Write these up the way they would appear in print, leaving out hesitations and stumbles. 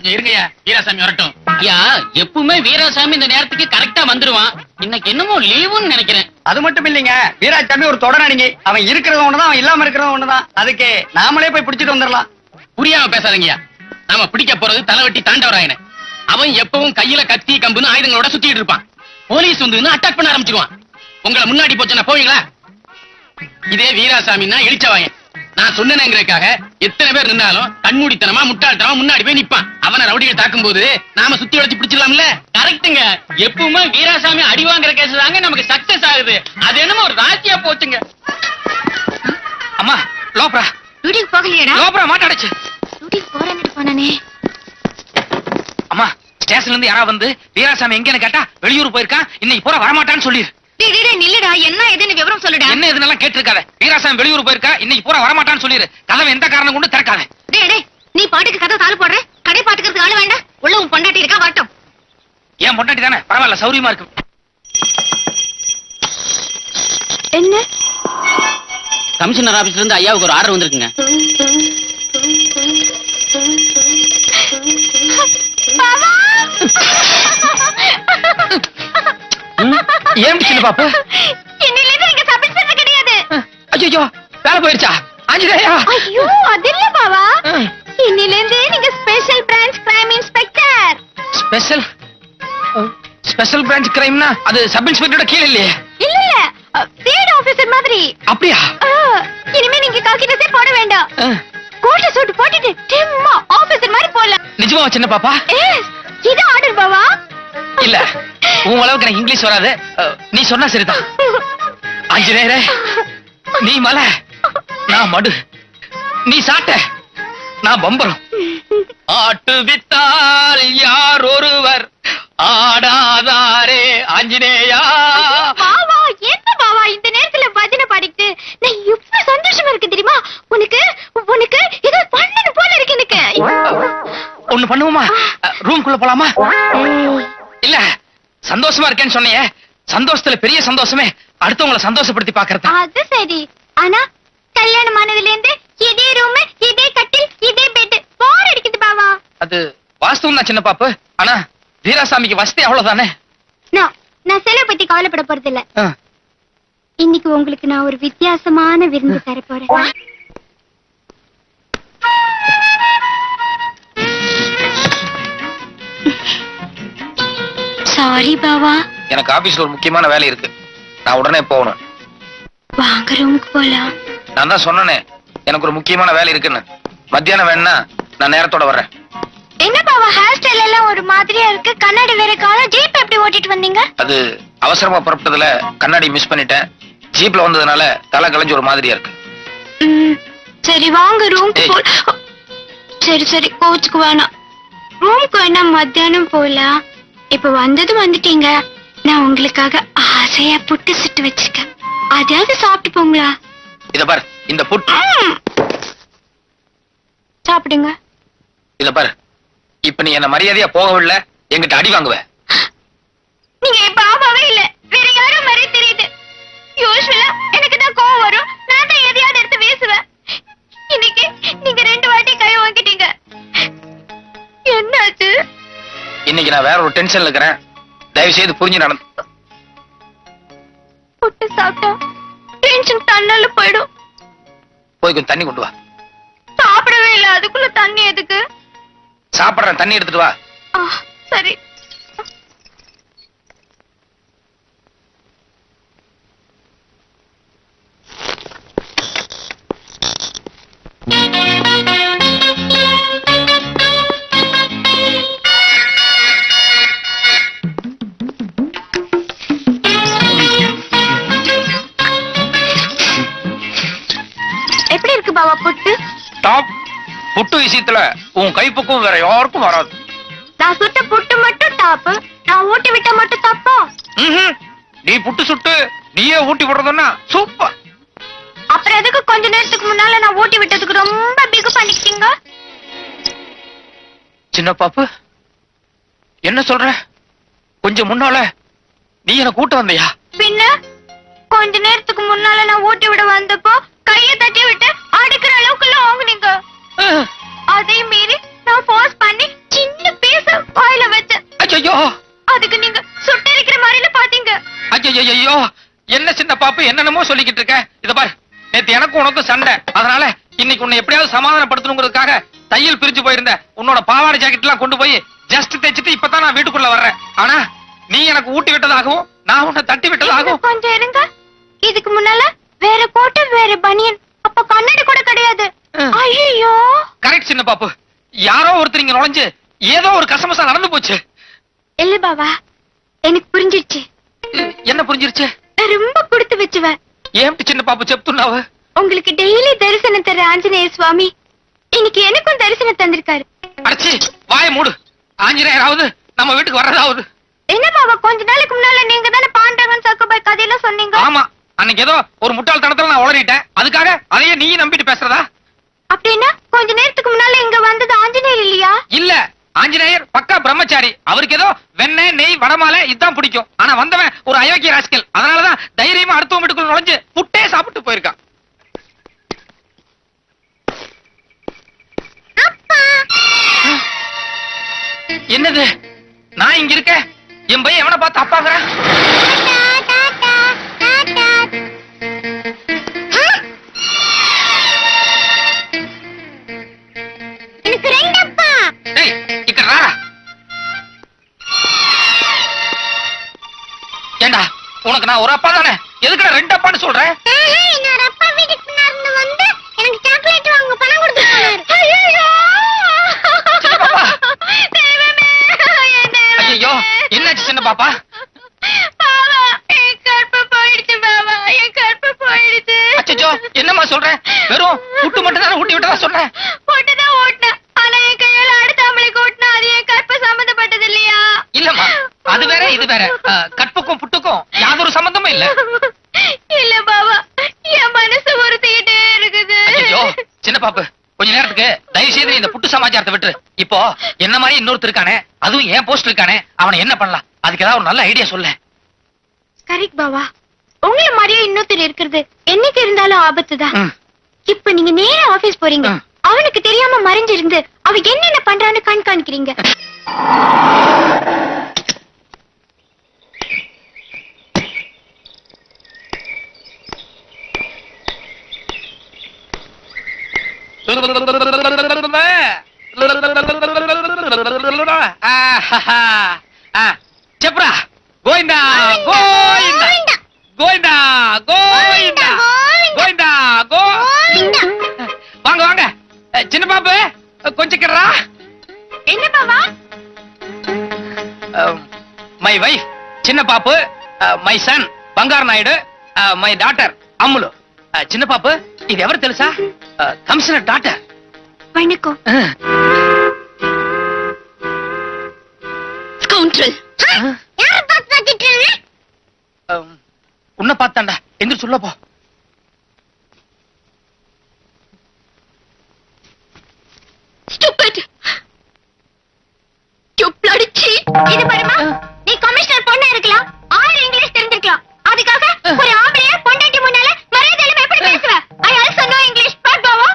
கொஞ்சம் இருங்கய்யா, வீராசாமி வரட்டும். ஐயா, எப்பவுமே வீராசாமி இந்த நேரத்துக்கு கரெக்டா வந்துருவான். இன்னைக்கு என்னமோ லீவுன்னு நினைக்கிறேன். அது மட்டும் இல்லைங்க, வீராசாமி ஒரு தொடராணிங்க. அவன் இருக்கிறது ஒண்ணுதான், அவன் இல்லாம இருக்கிறது ஒண்ணுதான். அதுக்கு நாமளே போய் பிடிச்சிட்டு வந்துடலாம். புரியாம பேசாதீங்கய்யா. நாம பிடிக்க போறது தலைவட்டி தாண்டவராயன. அவன் எப்பவும் கையில கத்தி கம்புன்னு ஆயுதங்களோட சுத்திட்டு இருப்பான். போலீஸ் வந்து அட்டாக் பண்ண ஆரம்பிச்சிருவான். உங்களை முன்னாடி போச்சுன்னா போவீங்களா? இதே வீராசாமின்னா இழிச்சவாயன். நான் சொன்னேங்கிறதுக்காக எத்தனை பேர் நின்னாலும் கண்மூடித்தனமா முட்டாள்தனமா முன்னாடி போய் நிப்பான். அவனை ரவுடிகள் தாக்கும் போது நாம சுத்தி வளைச்சு பிடிச்சிடலாம்ல. கரெக்டுங்க. எப்பவுமே வீராசாமி அடி வாங்குற கேஸ் தாங்க நமக்கு சக்சஸ் ஆகுது. அது என்னமோ ஒரு ராசியா போச்சுங்க. அம்மா லோப்ரா டியூட்டிக்கு போகலையடா? லோப்ரா மாட்டாடுச்சு. டியூட்டிக்கு போறேன்னு போனானே. அம்மா ஸ்டேஷன்ல இருந்து யாரா வந்து வீராசாமி எங்கன்னு கேட்டா வெளியூர் போயிருக்கான், இன்னைக்கு போற வரமாட்டான்னு சொல்லிரு. நில்லுடா, என்ன எதுன்னு விவரம் சொல்லுடா. என்ன எதுனெல்லாம் கேட்டிருக்காத. வீராசாமி வெளியூர் போயிருக்கா, இன்னைக்கு பூரா வரமாட்டான்னு சொல்லிரு. கதவை எந்த காரணம் கொண்டு திறக்காத. நீ பாட்டுக்கு கதை தாள் போடுற. கடை பாத்துக்கிறதுக்கு ஆளு வேண்டாம். உள்ள உன் பொண்டாட்டி இருக்கா, வரட்டும். ஏன் பொண்டாட்டி தானே, பரவாயில்ல, சௌரியமா இருக்கு. என்ன? கமிஷனர் ஆபீஸ்ல இருந்து ஐயாவுக்கு ஒரு ஆர்டர் வந்திருக்குங்க. ஏன் சின்ன பாப்பு? இன்னிலிருந்து இங்க சப் இன்ஸ்பெக்டர் கிடையாது. ஐயோ, வேலை போயிருச்சா? ஆஞ்சநேயா. ஐயோ, அது இல்ல பாவா. இன்னிலிருந்து நீங்க special branch crime inspector. Special branch கிரைம்னா அது சப் இன்ஸ்பெக்டரோட கீழ இல்லையே? இல்ல இல்ல, ஃபீல்ட் ஆபீசர் மாதிரி. அப்படியா? இனிமே நீங்க காக்கி ட்ரெஸ் போட வேண்டாம். கோட் சூட் போட்டுட்டு டிம்மா ஆபீசர் மாதிரி போலாம். நிஜமா சின்ன பாப்பா? இது ஆர்டர் பாவா. இல்ல, உன் அளவுக்கு எனக்கு இங்கிலீஷ் வராது. நீ சொன்னா சரிதான். ஆஞ்சநேயரே, நீ மலை, நான் மடு. நீ சாட்ட, நான் பம்பரம். ஆட்டு வித்தால் யார் ஒருவர் ஆடாதாரே ஆஞ்சநேயா. பாவா, என்ன பாவா இந்த நேரத்துல பஜனை பாடிட்டு நான் எவ்வளவு சந்தோஷமா இருக்கு தெரியுமா? உனக்கு உனக்கு ஏதோ பண்ணணும் போல இருக்கு எனக்கு. ஒண்ணு பண்ணுவோமா? ரூம்குள்ள போலாமா? இல்ல, சந்தோஷமா இருக்கேன்னு சொன்னியே, சந்தோஷத்துல பெரிய சந்தோஷமே அடுத்தவங்களை சந்தோஷப்படுத்தி பாக்குறது. அது சரி, ஆனா கல்யாணம் ஆனதுல இருந்து இதே ரூம், இதே கட்டில், இதே பெட், போர் அடிக்குது பாவா. அது வாஸ்தவம் தான் சின்ன பாப்பு. ஆனா வீராசாமிக்கு வசதி அவ்வளவுதானே. நான் செலவு பத்தி கவலைப்பட போறது இல்ல. இன்னைக்கு உங்களுக்கு நான் ஒரு வித்தியாசமான விருந்து தர போறேன். சாரி பாவா. எனக்கு ஆபீஸ்ல ஒரு முக்கியமான வேலை இருக்கு, நான் உடனே போகணும். வாங்க ரூமுக்கு போலாம். நான் தான் சொன்னனே எனக்கு ஒரு முக்கியமான வேலை இருக்குன்னு. மத்தியானம் வேணா நான் நேரத்தோட வர்றேன். என்ன பாவா, ஹேர் ஸ்டைல் எல்லாம் ஒரு மாதிரியா இருக்கு. கண்ணாடி வேற காணோம். ஜீப் எப்படி ஓட்டிட்டு வந்தீங்க? அது அவசரமா புறப்பட்டதுல கண்ணாடி மிஸ் பண்ணிட்டேன். ஜீப்ல வந்ததுனால தலை கலைஞ்சு ஒரு மாதிரியா இருக்கு. சரி வாங்க ரூமுக்கு போ. சரி சரி, கோச்சுக்கு வேணாம். ரூமுக்கு வேணா மத்தியானம் போலாம். இப்ப வந்துட்டீங்க. நான் உங்களுக்காக ஆசையா புட்டு சுட்டு வச்சிருக்கேன். அதாவது சாப்பிட்டு போங்களா? இத பாரு, இந்த புட்டு சாப்பிடுங்க. இத பாரு, இப்ப நீ என்ன மரியாதையா போகவில்லை, எங்கிட்ட அடி வாங்குவ. நீங்க பாபாவே இல்ல, வேற யாரோ மாதிரி தெரியுது. யூசுவலா எனக்கு தான் கோவம் வரும். நான் தான் எதையாவது எடுத்து வீசுவேன். இன்னைக்கு நீங்க 2 வாட்டி கை வாங்கிட்டீங்க. என்னாச்சு? இன்னைக்கு நான் வேற ஒரு டென்ஷன்ல இருக்கிறேன். தயவு செய்து புரிஞ்சு நடந்து. புட்டு சாப்பிட்டா டென்ஷன் தன்னால போயிடும். போய் கொஞ்சம் தண்ணி கொண்டு வா. சாப்பிடவே இல்ல, அதுக்குள்ள தண்ணி எதுக்கு? சாப்பிடுறேன், தண்ணி எடுத்துட்டு வா. சரி. எப்படி இருக்கு பாவா புட்டு? டாப். புட்டு விஷயத்துல உன் கைப்பக்கம் வேற யாருக்கும் வராது. நான் சுட்ட புட்டு மட்டும் டாப்பு, நான் ஊட்டி விட்ட மட்டும் தப்பா? நீ புட்டு சுட்டு நீயே ஊட்டி விடுறதுன்னா சூப்பர். அப்புறம் எதுக்கு கொஞ்ச நேரத்துக்கு முன்னால நான் ஊட்டி விட்டதுக்கு ரொம்ப பிகு பண்ணிக்கிட்டீங்க? சின்ன பாப்பு, என்ன சொல்ற? கொஞ்சம் முன்னால நீ என்ன கூட்ட வந்தியா? பின்ன கொஞ்ச நேரத்துக்கு முன்னால நான் ஊட்டி விட வந்தப்போ கையை தட்டி விட்டு அடிக்கிற அளவுக்குள்ள வாங்குனீங்க. அதே மீறி நான் போஸ்ட் பண்ணி சின்ன ஐயோ என்ன சின்ன பாப்பு என்னென்னமோ சொல்லிக்கிட்டு இருக்க. இத பாரு, நேத்து எனக்கும் உனக்கும் சண்டை. அதனால இன்னைக்கு உன்னை எப்படியாவது சமாதானப்படுத்தணுங்கிறதுக்காக தையல் பிரிஞ்சு போயிருந்த உன்னோட பாவாடை ஜாக்கெட் எல்லாம் கொண்டு போய் ஜஸ்ட் தைச்சிட்டு இப்பதான் நான் வீட்டுக்குள்ள வர்றேன். ஆனா நீ எனக்கு ஊட்டி விட்டதாகவும் நான் உன்னை தட்டி விட்டதாகவும். கொஞ்சம் இருங்க. இதுக்கு முன்னால வேற கோட்டு வேற பனியன், அப்ப கண்ணாடி கூட கிடையாது. ஐயோ. கரெக்ட் சின்ன பாப்பு, யாரோ ஒருத்தர் இங்க நுழைஞ்சு ஏதோ ஒரு கசமசா நடந்து போச்சு. இல்ல பாவா, எனக்கு புரிஞ்சிருச்சு. என்ன புரிஞ்சிருச்சு? நான் ரொம்ப கொடுத்து வச்சுவேன். ஏன் சின்ன பாப்பு చెప్తున్నావు? உங்களுக்கு டெய்லி தரிசனம் தர ஆஞ்சநேய சுவாமி இன்னைக்கு எனக்கும் தரிசனம் தந்திருக்காரு. அடச்சி வாய மூடு. ஆஞ்சநேயராவது நம்ம வீட்டுக்கு வர்றதாவது. என்ன பாவா, கொஞ்ச நாளைக்கு முன்னால நீங்க தானே பாண்டவன் சக்கபாய் கதையெல்லாம் சொன்னீங்க. ஆமா, அன்னைக்கு ஏதோ ஒரு முட்டாள்தனத்துல நான் உளறிட்டேன். அதுக்காக அதையே நீ நம்பிட்டு பேசுறதா? அப்படின்னா கொஞ்ச நேரத்துக்கு முன்னால இங்க வந்தது ஆஞ்சநேயர் இல்லையா? இல்ல, ஆஞ்சநேயர் பக்கா பிரம்மச்சாரி. அவருக்கு ஏதோ வெண்ணெய் நெய் வடமாலை இதான் பிடிக்கும். ஆனா வந்தவன் ஒரு அயோக்கிய ராஸ்கல். அதனாலதான் தைரியமா அடுத்த வீட்டுக்குள்ள நுழைஞ்சு புட்டே சாப்பிட்டு போயிருக்கான். என்னது, நான் இங்க இருக்க, என் பையன் எவனை பார்த்து அப்பாங்கிறேன்? எனக்கு ரெண்டு அப்பா. டேய், இக்கட ராரா. ஏண்டா, உனக்கு நான் ஒரு அப்பா தானே, எதுக்குடா ரெண்டு அப்பான்னு சொல்றேன்? இன்னொரு அப்பா வீட்டுக்கு பின்னாடி வந்து எனக்கு சாக்லேட் வாங்க பணம் கொடுத்து ஐயோ. சின்ன பாப்பா. ஐயோ, என்னாச்சு சின்ன பாப்பா? பாவா, என் கற்பு போயிடுச்சு பாவா, என் கற்பு போயிடுச்சு. அச்சச்சோ, என்னம்மா சொல்றேன்? வெறும் புட்டு மட்டும் தானே ஊட்டி விட்டதா சொன்னேன். போட்டுதான் ஓட்டினேன். ஆனா என் கையால அடுத்த ஆம்பளைக்கு ஓட்டினா அது என் கற்பு சம்பந்தப்பட்டது இல்லையா? இல்லம்மா, அது வேற இது வேற. கற்புக்கும் புட்டுக்கும் யாதொரு சம்பந்தமும் இல்ல. இல்ல பாவா, என் மனசு உறுத்திக்கிட்டே இருக்குது. ஐயோ, சின்ன பாப்பு, கொஞ்ச நேரத்துக்கு தயவு செய்து இந்த புட்டு சமாச்சாரத்தை விட்டு. இப்போ என்ன மாதிரி இன்னொருத்தர் இருக்கானே, அதுவும் ஏன் போஸ்ட் இருக்கானே, அவனை என்ன பண்ணலாம்? அதுக்கு ஏதாவது ஒரு நல்ல ஐடியா சொல்ல. கரெக்ட் பாவா, உங்களை மாதிரியே இன்னொருத்தர் இருக்கிறது என்னைக்கு இருந்தாலும் ஆபத்துதான். இப்ப நீங்க நேரா ஆபீஸ் போறீங்க. அவனுக்கு தெரியாம மறைஞ்சிருந்து அவ என்னென்ன பண்றான்னு கண்காணிக்கிறீங்க. చెప్పురా. గోయిందా గోయిందా గోయిందా గోయిందా గోయిందా గో. வாங்க வாங்க சின்ன பாப்பு, கொஞ்சம் கிடறா. என்ன பாவா? மை வைஃப் சின்ன பாப்பு, மை சன் బంగారు నాయుడు, மை டாட்டர் అమ్ములు. చిన్న పాపు, ఇది ఎవరు తెలుసా? Commissioner daughter. வணக்கம். ஸ்கவுண்டரல். யார பார்த்து பாத்துட்டீங்க? உன்னை பார்த்தாண்டா. எந்திர சொல்ல போ. Stupid. You bloody cheat. இது பாருமா, நீ கமிஷனர் பொண்ணா இருக்கலாம், 6 இங்கிலீஷ் தெரிஞ்சிருக்கலாம். அதுக்காக ஒரு ஆம்பளைய பொண்டாட்டி முன்னால மரியாதையில எப்படி பேசுவ? I also know English. But Bava,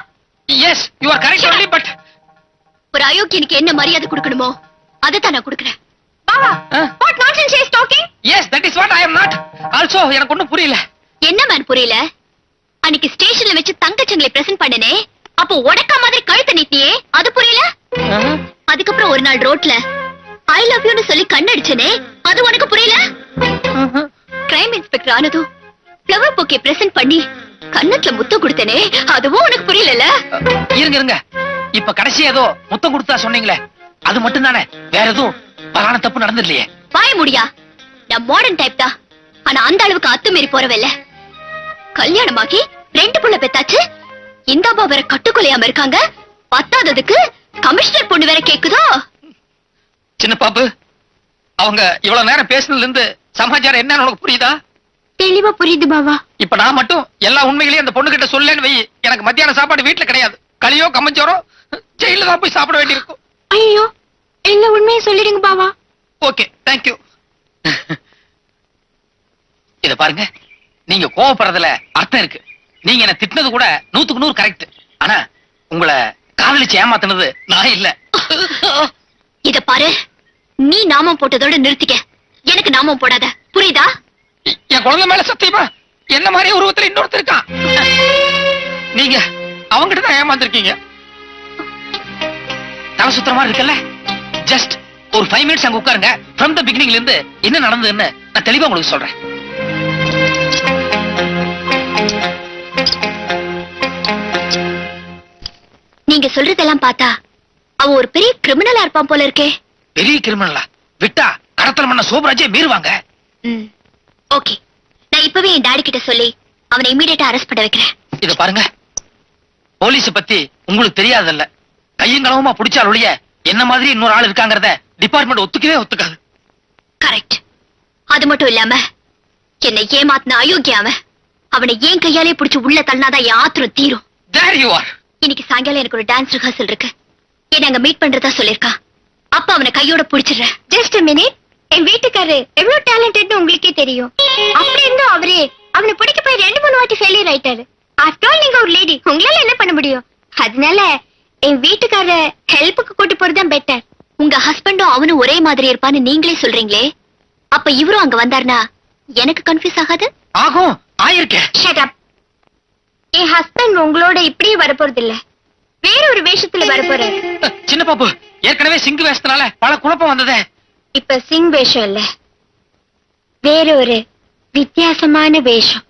yes you are correct only, but ஒரு அயோக்கியனுக்கு என்ன மரியாதை கொடுக்கணுமோ அதை தான் நான் கொடுக்கிறேன். பாவா, what nonsense she is talking? yes that is what I am not. also எனக்கு ஒண்ணும் புரியல. என்ன மேன் புரியல? அன்னைக்கு ஸ்டேஷன்ல வச்சு தங்கச்சங்களை பிரசன்ட் பண்ணனே, அப்போ உடக்க மாதிரி கழுத்தை நீட்டியே, அது புரியல? அதுக்கப்புறம் ஒரு நாள் ரோட்ல ஐ லவ் யூன்னு சொல்லி கண்ணடிச்சனே, அது உனக்கு புரியல? கிரைம் இன்ஸ்பெக்டர் ஆனதும் ஃப்ளவர் பொக்கே பிரசன்ட் பண்ணி கண்ணத்துல முத்தம் கொடுத்தனே, அதுவும் உனக்கு புரியல? இருங்க இருங்க, இப்ப கடைசி ஏதோ முத்தம் கொடுத்தா சொன்னீங்களே, அது மட்டும் தானே, வேற எதுவும் பலான தப்பு நடந்துடலையே? வாய முடியா, நான் மாடர்ன் டைப் தான். ஆனா அந்த அளவுக்கு அத்துமீறி போறவில்ல. கல்யாணமாக்கி 2 புள்ள பெத்தாச்சு. இந்த அம்மா வேற கட்டுக்கொலையாம இருக்காங்க. பத்தாததுக்கு கமிஷனர் பொண்ணு வேற கேக்குதோ? சின்ன பாப்பு, அவங்க இவ்வளவு நேரம் பேசுனதுல இருந்து சமாச்சாரம் என்ன உனக்கு புரியுதா? தெளிவா புரியுது பாவா. இப்ப நான் மட்டும் எல்லா உண்மைகளையும் அந்த பொண்ணு கிட்ட சொல்லேன்னு வை, எனக்கு மத்தியான சாப்பாடு வீட்டுல கிடையாது. களியோ கம்மஞ்சோரோ ஜெயில தான் போய் சாப்பிட வேண்டியிருக்கும். ஐயோ, எல்லா உண்மையும் சொல்லிடுங்க பாவா. Okay, thank you. இத பாருங்க, நீங்க கோவப்படுறதுல அர்த்தம் இருக்கு. நீங்க என்ன திட்டினது கூட 100க்கு 100 கரெக்ட். ஆனா உங்களை காதலிச்சு ஏமாத்தினது நான் இல்ல. இத பாரு, நீ நாமம் போட்டதோட நிறுத்திக்க. எனக்கு நாமம் போடாத, புரியுதா? என் குழந்தை மேல சத்தியமா என்ன மாதிரி உருவத்துல இன்னொருத்தர் இருக்கான். நீங்க அவங்கிட்ட தான் ஏமாந்துருக்கீங்க. தலை சுத்துற மாதிரி இருக்குல்ல? ஜஸ்ட் ஒரு 5 மினிட்ஸ் அங்க உட்காருங்க. ஃப்ரம் த பிகினிங்ல இருந்து என்ன நடந்ததுன்னு நான் தெளிவா உங்களுக்கு சொல்றேன். நீங்க சொல்றதெல்லாம் பார்த்தா அவ ஒரு பெரிய கிரிமினலா இருப்பான் போல இருக்கே. பெரிய கிரிமினலா? விட்டா கடத்தல் பண்ண சோபராஜே மீறுவாங்க. ஓகே, நான் இப்பவே என் டாடி கிட்ட சொல்லி அவனை இமீடியட்டா அரெஸ்ட் பண்ண வைக்கிறேன். இத பாருங்க, போலீஸ் பத்தி உங்களுக்கு தெரியாதல்ல. கையங்களவுமா பிடிச்சால் ஒழிய என்ன மாதிரி இன்னொரு ஆள் இருக்காங்கறத டிபார்ட்மெண்ட் ஒத்துக்கவே ஒத்துக்காது. கரெக்ட். அது மட்டும் இல்லாம என்னை ஏமாத்தின அயோக்கியாம அவனை ஏன் கையாலே பிடிச்சு உள்ள தள்ளினாதான் என் ஆத்திரம் தீரும். There you are. இன்னைக்கு சாயங்காலம் எனக்கு ஒரு டான்ஸ் ரிஹர்சல் இருக்கு. என்ன அங்க மீட் பண்றதா சொல்லிருக்கான். அப்ப அவனை கையோட புடிச்சிடுறேன். Just minute. என் வீட்டுக்காரரு எவ்வளவு டேலண்டட்னு உங்களுக்கே தெரியும். அப்படி இருந்தும் அவரே அவனை பிடிக்க போய் 2-3 வாட்டி ஃபெயிலியர் ஆயிட்டாரு. ஆஃப்டர் ஆல் நீங்க ஒரு லேடி, உங்களால என்ன பண்ண முடியும்? அதனால என் வீட்டுக்காரரை ஹெல்ப்புக்கு கூட்டி போறதுதான் பெட்டர். உங்க ஹஸ்பண்டும் அவனும் ஒரே மாதிரி இருப்பான்னு நீங்களே சொல்றீங்களே, அப்ப இவரும் அங்க வந்தாருனா எனக்கு கன்ஃபியூஸ் ஆகாது? ஆகும், ஆயிருக்கேன். Shut up. என் ஹஸ்பண்ட் உங்களோட இப்படியே வரப்போறது இல்ல, வேற ஒரு வேஷத்துல வரப்போறாரு. சின்ன பாப்பு, ஏற்கனவே சிங்கு வேஷத்தினால பல குழப்பம் வந்ததே. இப்ப சிங் வேஷம் இல்ல, வேற ஒரு வித்தியாசமான வேஷம்.